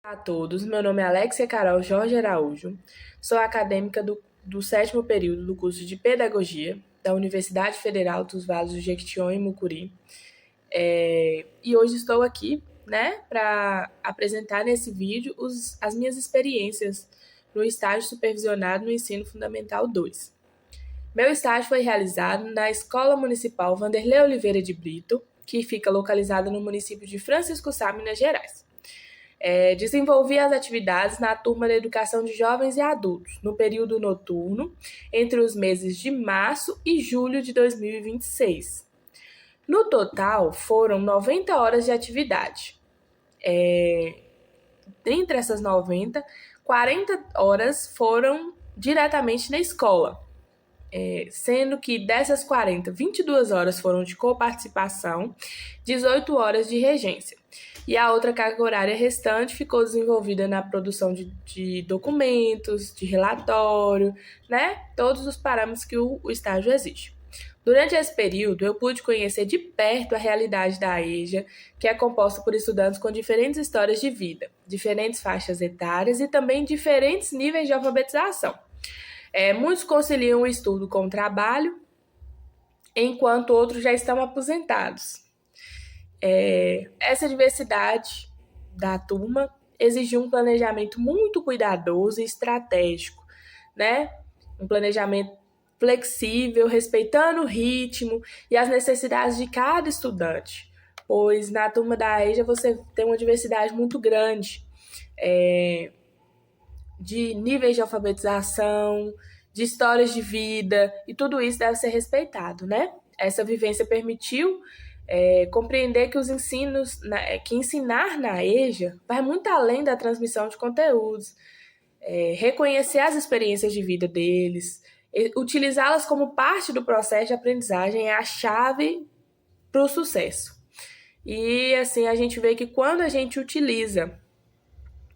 Olá a todos, meu nome é Alexia Carol Jorge Araújo, sou acadêmica do sétimo período do curso de Pedagogia da Universidade Federal dos Vales do Jequitinhonha e Mucuri. E hoje estou aqui, para apresentar nesse vídeo as minhas experiências no estágio supervisionado no Ensino Fundamental 2. Meu estágio foi realizado na Escola Municipal Vanderlei Oliveira de Brito, que fica localizada no município de Francisco Sá, Minas Gerais. Desenvolvi as atividades na turma da Educação de Jovens e Adultos, no período noturno, entre os meses de março e julho de 2026. No total, foram 90 horas de atividade. Dentre essas 90, 40 horas foram diretamente na escola, sendo que dessas 40, 22 horas foram de coparticipação, 18 horas de regência. E a outra carga horária restante ficou desenvolvida na produção de documentos, de relatório, todos os parâmetros que o estágio exige. Durante esse período, eu pude conhecer de perto a realidade da EJA, que é composta por estudantes com diferentes histórias de vida, diferentes faixas etárias e também diferentes níveis de alfabetização. Muitos conciliam o estudo com o trabalho, enquanto outros já estão aposentados. Essa diversidade da turma exigiu um planejamento muito cuidadoso e estratégico, Um planejamento flexível, respeitando o ritmo e as necessidades de cada estudante, pois na turma da EJA você tem uma diversidade muito grande de níveis de alfabetização, de histórias de vida, e tudo isso deve ser respeitado, Essa vivência permitiu compreender que que ensinar na EJA vai muito além da transmissão de conteúdos, reconhecer as experiências de vida deles, utilizá-las como parte do processo de aprendizagem é a chave para o sucesso. E assim a gente vê que quando a gente utiliza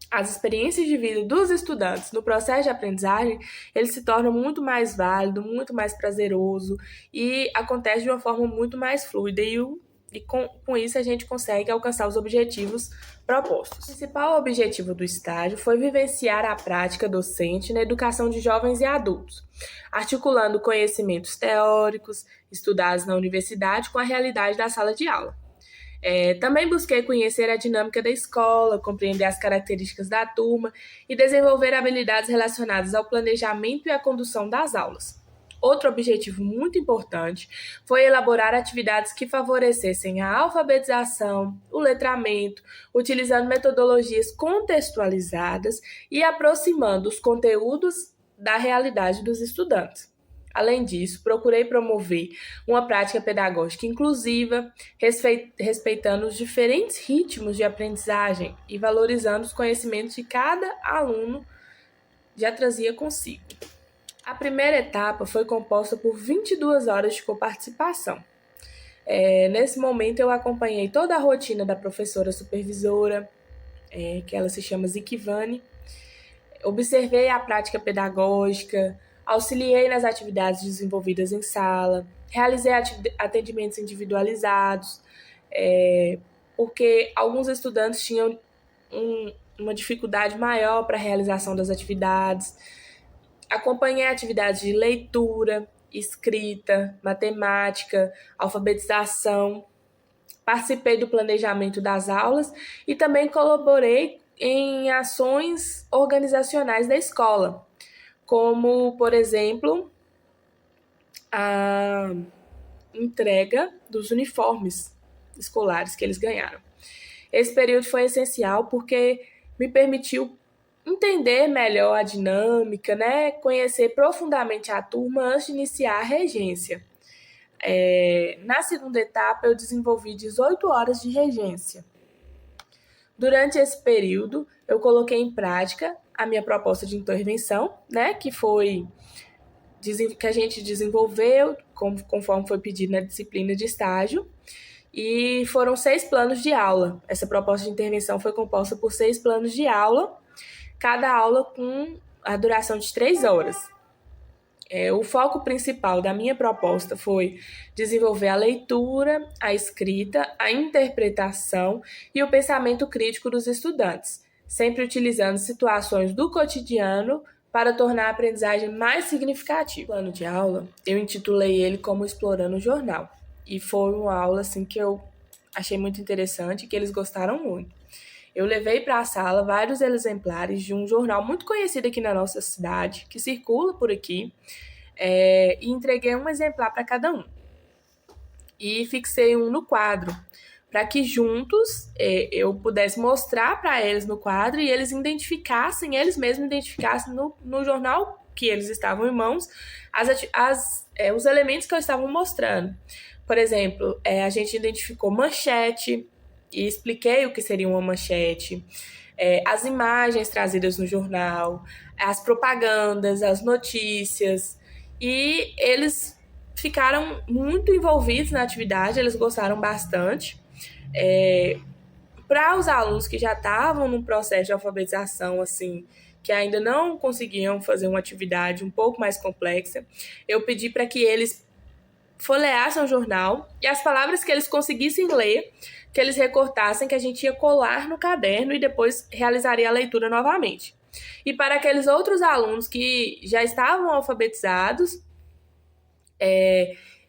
as experiências de vida dos estudantes no processo de aprendizagem, ele se torna muito mais válido, muito mais prazeroso e acontece de uma forma muito mais fluida e com isso a gente consegue alcançar os objetivos propostos. O principal objetivo do estágio foi vivenciar a prática docente na educação de jovens e adultos, articulando conhecimentos teóricos estudados na universidade com a realidade da sala de aula. Também busquei conhecer a dinâmica da escola, compreender as características da turma e desenvolver habilidades relacionadas ao planejamento e à condução das aulas. Outro objetivo muito importante foi elaborar atividades que favorecessem a alfabetização, o letramento, utilizando metodologias contextualizadas e aproximando os conteúdos da realidade dos estudantes. Além disso, procurei promover uma prática pedagógica inclusiva, respeitando os diferentes ritmos de aprendizagem e valorizando os conhecimentos que cada aluno já trazia consigo. A primeira etapa foi composta por 22 horas de coparticipação. Nesse momento, eu acompanhei toda a rotina da professora supervisora, que ela se chama Zikivani. Observei a prática pedagógica, auxiliei nas atividades desenvolvidas em sala, realizei atendimentos individualizados, porque alguns estudantes tinham uma dificuldade maior para a realização das atividades. Acompanhei atividades de leitura, escrita, matemática, alfabetização, participei do planejamento das aulas e também colaborei em ações organizacionais da escola, como, por exemplo, a entrega dos uniformes escolares que eles ganharam. Esse período foi essencial porque me permitiu entender melhor a dinâmica, conhecer profundamente a turma antes de iniciar a regência. Na segunda etapa, eu desenvolvi 18 horas de regência. Durante esse período, eu coloquei em prática a minha proposta de intervenção, que a gente desenvolveu conforme foi pedido na disciplina de estágio, e foram 6 planos de aula. Essa proposta de intervenção foi composta por 6 planos de aula, cada aula com a duração de 3 horas. O foco principal da minha proposta foi desenvolver a leitura, a escrita, a interpretação e o pensamento crítico dos estudantes, sempre utilizando situações do cotidiano para tornar a aprendizagem mais significativa. O plano de aula, eu intitulei ele como Explorando o Jornal. E foi uma aula assim que eu achei muito interessante e que eles gostaram muito. Eu levei para a sala vários exemplares de um jornal muito conhecido aqui na nossa cidade, que circula por aqui, e entreguei um exemplar para cada um. E fixei um no quadro, para que juntos eu pudesse mostrar para eles no quadro e eles eles mesmos identificassem no jornal que eles estavam em mãos os elementos que eu estava mostrando. Por exemplo, a gente identificou manchete e expliquei o que seria uma manchete, as imagens trazidas no jornal, as propagandas, as notícias, e eles ficaram muito envolvidos na atividade, eles gostaram bastante. Para os alunos que já estavam no processo de alfabetização, assim, que ainda não conseguiam fazer uma atividade um pouco mais complexa, eu pedi para que eles folheassem o jornal e as palavras que eles conseguissem ler, que eles recortassem, que a gente ia colar no caderno e depois realizaria a leitura novamente. E para aqueles outros alunos que já estavam alfabetizados,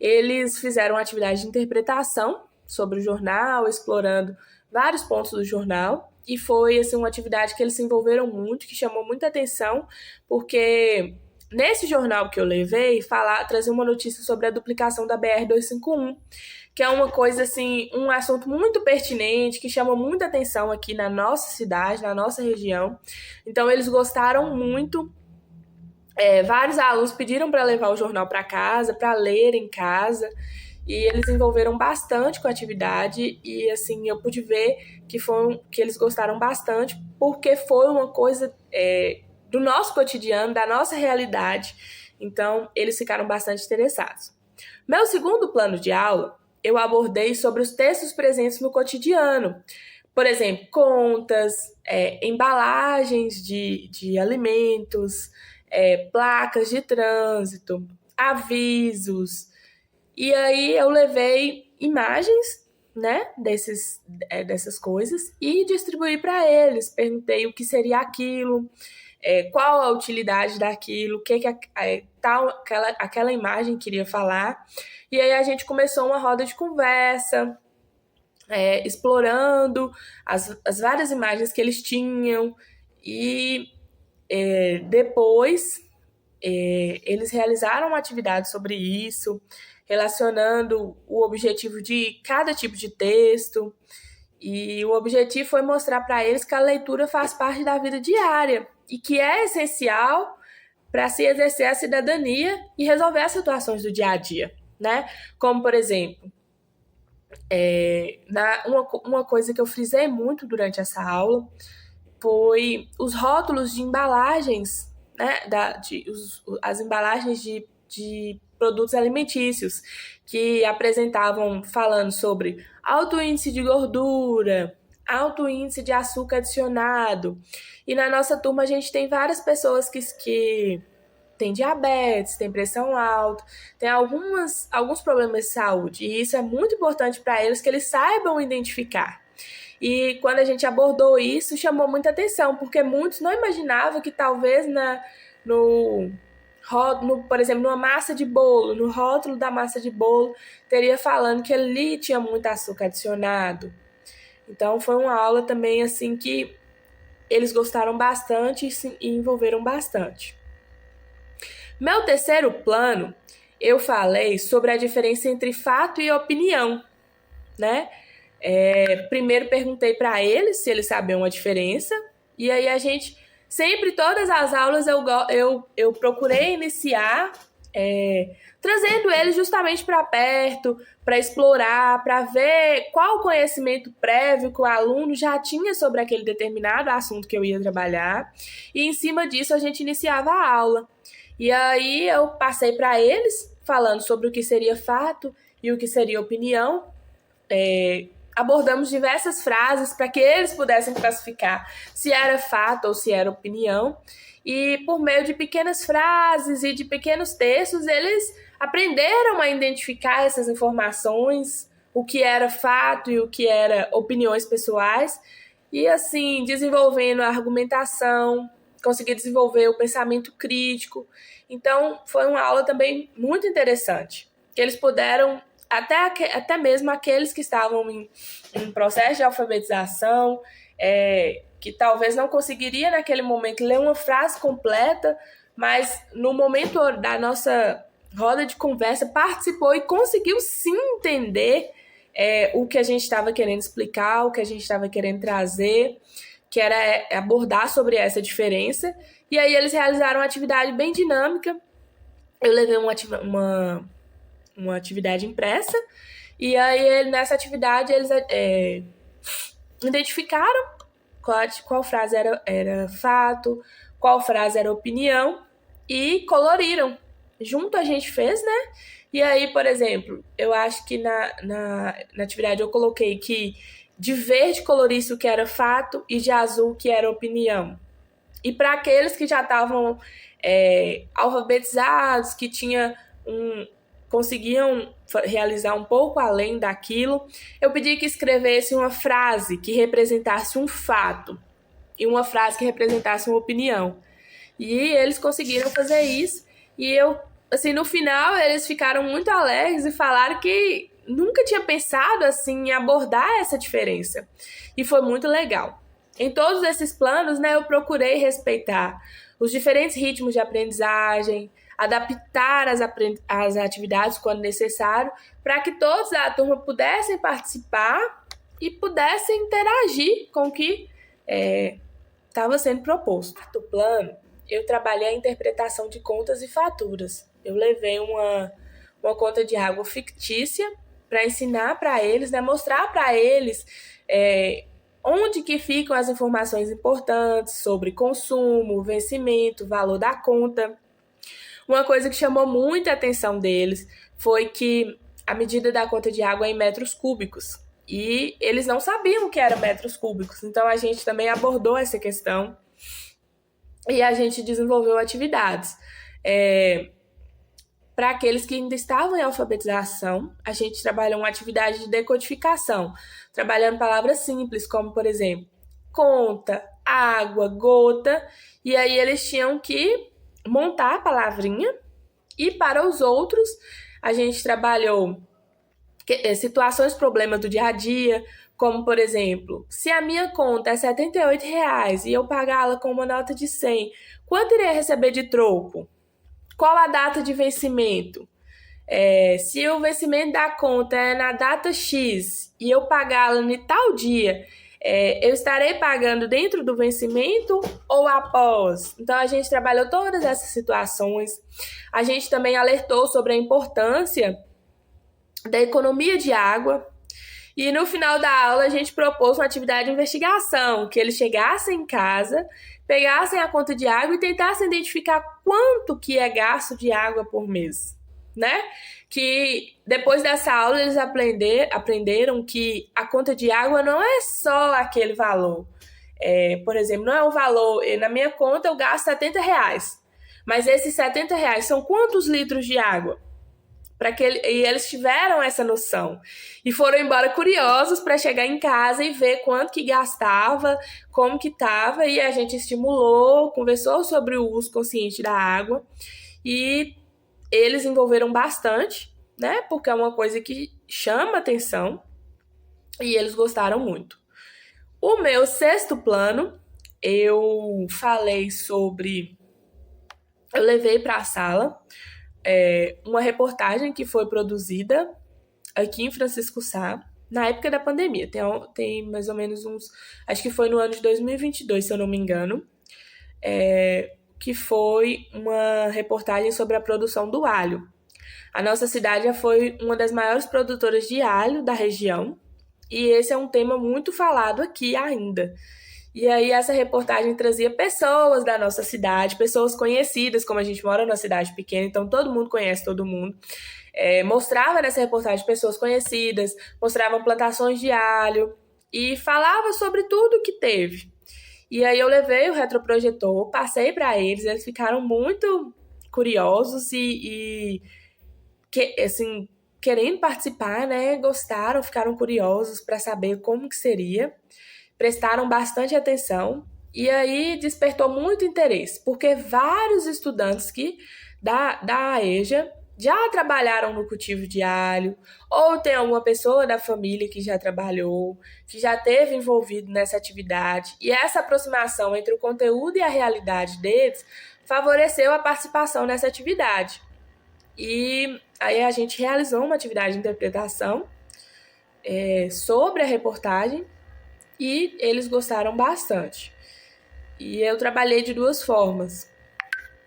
eles fizeram uma atividade de interpretação sobre o jornal, explorando vários pontos do jornal, e foi assim, uma atividade que eles se envolveram muito, que chamou muita atenção, porque nesse jornal que eu levei, trazia uma notícia sobre a duplicação da BR-251, que é uma coisa assim, um assunto muito pertinente, que chama muita atenção aqui na nossa cidade, na nossa região. Então eles gostaram muito. Vários alunos pediram para levar o jornal para casa, para ler em casa, e eles envolveram bastante com a atividade, e assim, eu pude ver que eles gostaram bastante, porque foi uma coisa do nosso cotidiano, da nossa realidade, então eles ficaram bastante interessados. Meu segundo plano de aula, eu abordei sobre os textos presentes no cotidiano, por exemplo, contas, embalagens de alimentos, placas de trânsito, avisos. E aí eu levei imagens, né, dessas coisas e distribuí para eles. Perguntei o que seria aquilo, qual a utilidade daquilo, o que aquela imagem queria falar. E aí a gente começou uma roda de conversa, explorando as várias imagens que eles tinham. E depois, eles realizaram uma atividade sobre isso, relacionando o objetivo de cada tipo de texto. E o objetivo foi mostrar para eles que a leitura faz parte da vida diária e que é essencial para se exercer a cidadania e resolver as situações do dia a dia, né? Como, por exemplo, uma coisa que eu frisei muito durante essa aula foi os rótulos de embalagens, né, as embalagens de produtos alimentícios, que apresentavam falando sobre alto índice de gordura, alto índice de açúcar adicionado. E na nossa turma a gente tem várias pessoas que têm diabetes, têm pressão alta, tem alguns problemas de saúde. E isso é muito importante para eles, que eles saibam identificar. E quando a gente abordou isso, chamou muita atenção, porque muitos não imaginavam que talvez por exemplo, numa massa de bolo, no rótulo da massa de bolo, teria falando que ali tinha muito açúcar adicionado. Então foi uma aula também assim que eles gostaram bastante e se envolveram bastante. Meu terceiro plano, eu falei sobre a diferença entre fato e opinião, né? Primeiro perguntei para eles se eles sabiam a diferença, e aí a gente, sempre, todas as aulas, eu procurei iniciar trazendo eles justamente para perto, para explorar, para ver qual o conhecimento prévio que o aluno já tinha sobre aquele determinado assunto que eu ia trabalhar, e em cima disso a gente iniciava a aula. E aí eu passei para eles, falando sobre o que seria fato e o que seria opinião. Abordamos diversas frases para que eles pudessem classificar se era fato ou se era opinião. E por meio de pequenas frases e de pequenos textos, eles aprenderam a identificar essas informações, o que era fato e o que era opiniões pessoais. e assim, desenvolvendo a argumentação, consegui desenvolver o pensamento crítico. Então, foi uma aula também muito interessante, que eles puderam, até mesmo aqueles que estavam em processo de alfabetização, que talvez não conseguiria naquele momento ler uma frase completa, mas no momento da nossa roda de conversa participou e conseguiu sim entender o que a gente estava querendo explicar, o que a gente estava querendo trazer, que era abordar sobre essa diferença. E aí eles realizaram uma atividade bem dinâmica. Eu levei uma atividade impressa, e aí nessa atividade eles identificaram qual frase era fato, qual frase era opinião, e coloriram. Junto a gente fez, né? E aí, por exemplo, eu acho que na atividade eu coloquei que de verde colorisse o que era fato e de azul o que era opinião. E para aqueles que já estavam alfabetizados, que conseguiam realizar um pouco além daquilo, eu pedi que escrevesse uma frase que representasse um fato e uma frase que representasse uma opinião. E eles conseguiram fazer isso. E eu, assim, no final, eles ficaram muito alegres e falaram que nunca tinha pensado assim em abordar essa diferença. E foi muito legal. Em todos esses planos, né, eu procurei respeitar os diferentes ritmos de aprendizagem, adaptar as atividades quando necessário, para que todos da turma pudessem participar e pudessem interagir com o que estava sendo proposto. No plano, eu trabalhei a interpretação de contas e faturas. Eu levei uma conta de água fictícia para ensinar para eles, né, mostrar para eles onde que ficam as informações importantes sobre consumo, vencimento, valor da conta. Uma coisa que chamou muita atenção deles foi que a medida da conta de água é em metros cúbicos. E eles não sabiam o que eram metros cúbicos. Então, a gente também abordou essa questão e a gente desenvolveu atividades. Para aqueles que ainda estavam em alfabetização, a gente trabalhou uma atividade de decodificação, trabalhando palavras simples, como, por exemplo, conta, água, gota, e aí eles tinham que montar a palavrinha. E para os outros, a gente trabalhou situações, problemas do dia a dia, como, por exemplo, se a minha conta é R$ 78 e eu pagá-la com uma nota de 100, quanto iria receber de troco? Qual a data de vencimento? Se o vencimento da conta é na data X e eu pagá-la em tal dia, eu estarei pagando dentro do vencimento ou após? Então, a gente trabalhou todas essas situações. A gente também alertou sobre a importância da economia de água. E no final da aula, a gente propôs uma atividade de investigação, que eles chegassem em casa, pegassem a conta de água e tentassem identificar quanto que é gasto de água por mês, né? Que depois dessa aula eles aprenderam que a conta de água não é só aquele valor. Por exemplo, não é um valor, na minha conta eu gasto R$ 70, mas esses R$ 70 são quantos litros de água? E eles tiveram essa noção e foram embora curiosos para chegar em casa e ver quanto que gastava, como que estava, e a gente estimulou, conversou sobre o uso consciente da água e eles envolveram bastante, né? Porque é uma coisa que chama atenção e eles gostaram muito. O meu sexto plano, eu falei sobre... Eu levei para a sala uma reportagem que foi produzida aqui em Francisco Sá, na época da pandemia. Tem mais ou menos acho que foi no ano de 2022, se eu não me engano, que foi uma reportagem sobre a produção do alho. A nossa cidade já foi uma das maiores produtoras de alho da região, e esse é um tema muito falado aqui ainda. E aí essa reportagem trazia pessoas da nossa cidade, pessoas conhecidas, como a gente mora numa cidade pequena, então todo mundo conhece todo mundo. Mostrava nessa reportagem pessoas conhecidas, mostravam plantações de alho e falava sobre tudo que teve. E aí eu levei o retroprojetor, passei para eles ficaram muito curiosos assim, querendo participar, né? Gostaram, ficaram curiosos para saber como que seria. prestaram bastante atenção e aí despertou muito interesse, porque vários estudantes da AEJA já trabalharam no cultivo de alho, ou tem alguma pessoa da família que já trabalhou, que já esteve envolvido nessa atividade, e essa aproximação entre o conteúdo e a realidade deles favoreceu a participação nessa atividade. E aí a gente realizou uma atividade de interpretação sobre a reportagem e eles gostaram bastante. E eu trabalhei de duas formas.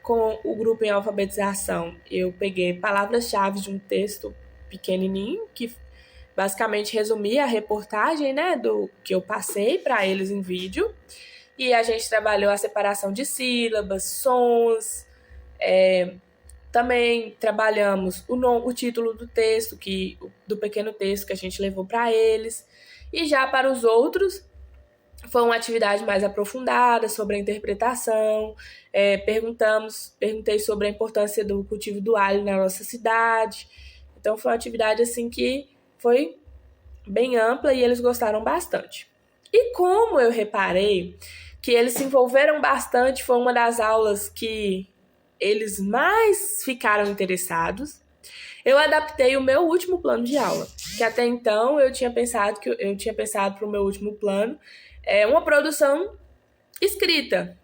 Com o grupo em alfabetização, eu peguei palavras-chave de um texto pequenininho, que basicamente resumia a reportagem, né, do que eu passei para eles em vídeo. E a gente trabalhou a separação de sílabas, sons. Também trabalhamos o título do texto, do pequeno texto que a gente levou para eles. E já para os outros, foi uma atividade mais aprofundada sobre a interpretação. Perguntei sobre a importância do cultivo do alho na nossa cidade. Então foi uma atividade assim que foi bem ampla e eles gostaram bastante. E como eu reparei que eles se envolveram bastante, foi uma das aulas que eles mais ficaram interessados, eu adaptei o meu último plano de aula, que até então eu tinha pensado para o meu último plano uma produção escrita.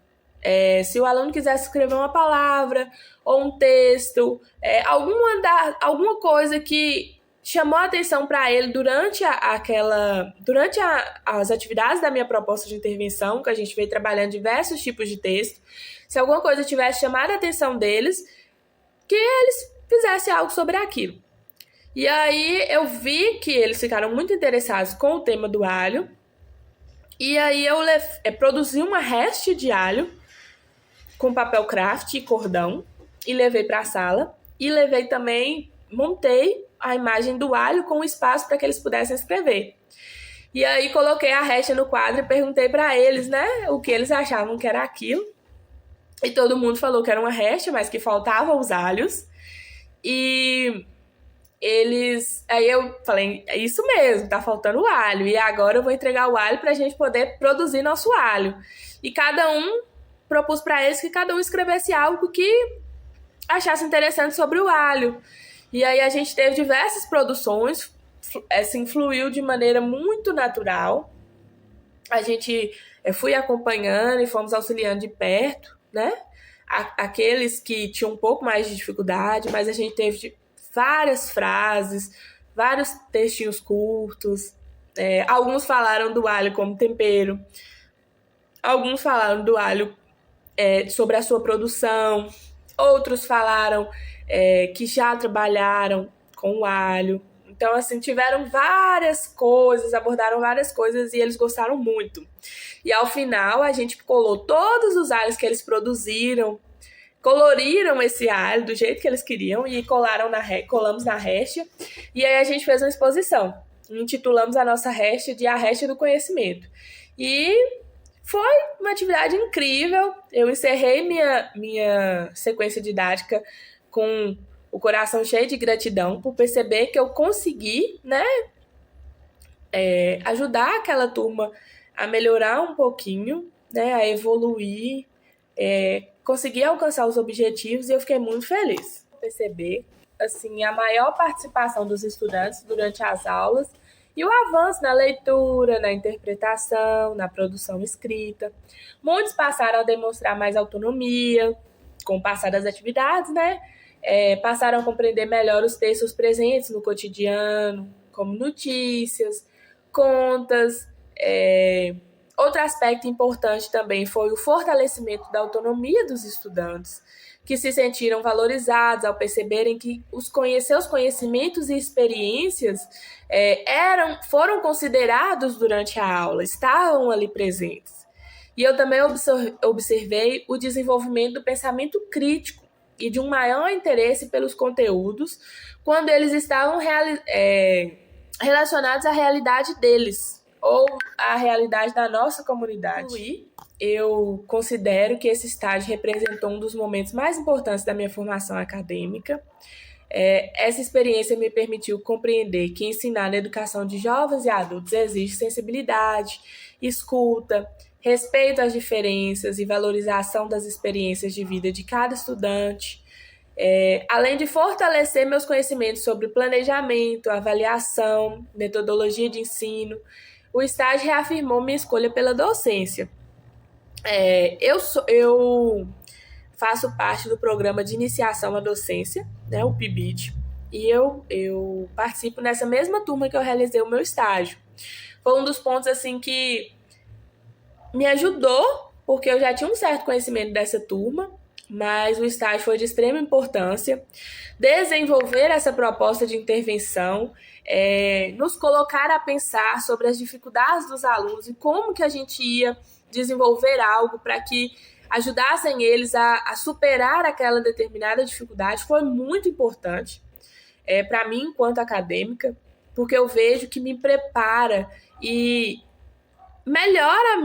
Se o aluno quisesse escrever uma palavra ou um texto, alguma coisa que chamou a atenção para ele durante as atividades da minha proposta de intervenção, que a gente veio trabalhando diversos tipos de texto, se alguma coisa tivesse chamado a atenção deles, que eles fizessem algo sobre aquilo. E aí eu vi que eles ficaram muito interessados com o tema do alho, e aí eu produzi uma haste de alho com papel craft e cordão e levei para a sala. E levei também, montei a imagem do alho com espaço para que eles pudessem escrever. E aí coloquei a haste no quadro e perguntei para eles, né, o que eles achavam que era aquilo. E todo mundo falou que era uma haste, mas que faltavam os alhos. E aí eu falei, é isso mesmo, tá faltando o alho. E agora eu vou entregar o alho pra gente poder produzir nosso alho. E propus para eles que cada um escrevesse algo que achasse interessante sobre o alho. E aí a gente teve diversas produções, assim, fluiu de maneira muito natural. A gente fui acompanhando e fomos auxiliando de perto, né? Aqueles que tinham um pouco mais de dificuldade, mas a gente teve várias frases, vários textinhos curtos. Alguns falaram do alho como tempero, alguns falaram do alho sobre a sua produção, outros falaram que já trabalharam com o alho. Então, assim, tiveram várias coisas, abordaram várias coisas e eles gostaram muito. E ao final, a gente colou todos os alhos que eles produziram, coloriram esse alho do jeito que eles queriam e colamos na haste. E aí a gente fez uma exposição. Intitulamos a nossa haste de A Haste do Conhecimento. E foi uma atividade incrível. Eu encerrei minha sequência didática com o coração cheio de gratidão por perceber que eu consegui, né, ajudar aquela turma a melhorar um pouquinho, né, a evoluir, conseguir alcançar os objetivos e eu fiquei muito feliz. Perceber assim, a maior participação dos estudantes durante as aulas e o avanço na leitura, na interpretação, na produção escrita. Muitos passaram a demonstrar mais autonomia com o passar das atividades, né? Passaram a compreender melhor os textos presentes no cotidiano, como notícias, contas. Outro aspecto importante também foi o fortalecimento da autonomia dos estudantes, que se sentiram valorizados ao perceberem que seus conhecimentos e experiências foram considerados durante a aula, estavam ali presentes. E eu também observei o desenvolvimento do pensamento crítico e de um maior interesse pelos conteúdos quando eles estavam relacionados à realidade deles ou à realidade da nossa comunidade. Eu considero que esse estágio representou um dos momentos mais importantes da minha formação acadêmica. Essa experiência me permitiu compreender que ensinar na educação de jovens e adultos exige sensibilidade, escuta, respeito às diferenças e valorização das experiências de vida de cada estudante, além de fortalecer meus conhecimentos sobre planejamento, avaliação, metodologia de ensino. O estágio reafirmou minha escolha pela docência. Eu faço parte do programa de iniciação à docência, né, o PIBID, e eu participo nessa mesma turma que eu realizei o meu estágio. Foi um dos pontos assim que me ajudou, porque eu já tinha um certo conhecimento dessa turma, mas o estágio foi de extrema importância. Desenvolver essa proposta de intervenção, nos colocar a pensar sobre as dificuldades dos alunos e como que a gente ia desenvolver algo para que ajudassem eles a superar aquela determinada dificuldade, foi muito importante para mim, enquanto acadêmica, porque eu vejo que me prepara e melhora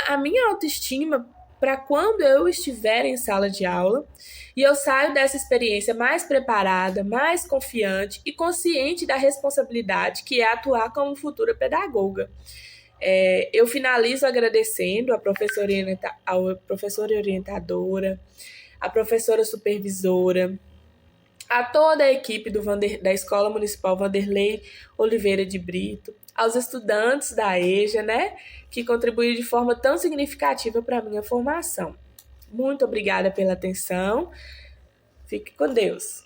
a minha autoestima para quando eu estiver em sala de aula e eu saio dessa experiência mais preparada, mais confiante e consciente da responsabilidade que é atuar como futura pedagoga. Eu finalizo agradecendo a professora orientadora, a professora supervisora, a toda a equipe da Escola Municipal Vanderlei Oliveira de Brito, aos estudantes da EJA, né, que contribuíram de forma tão significativa para a minha formação. Muito obrigada pela atenção. Fique com Deus.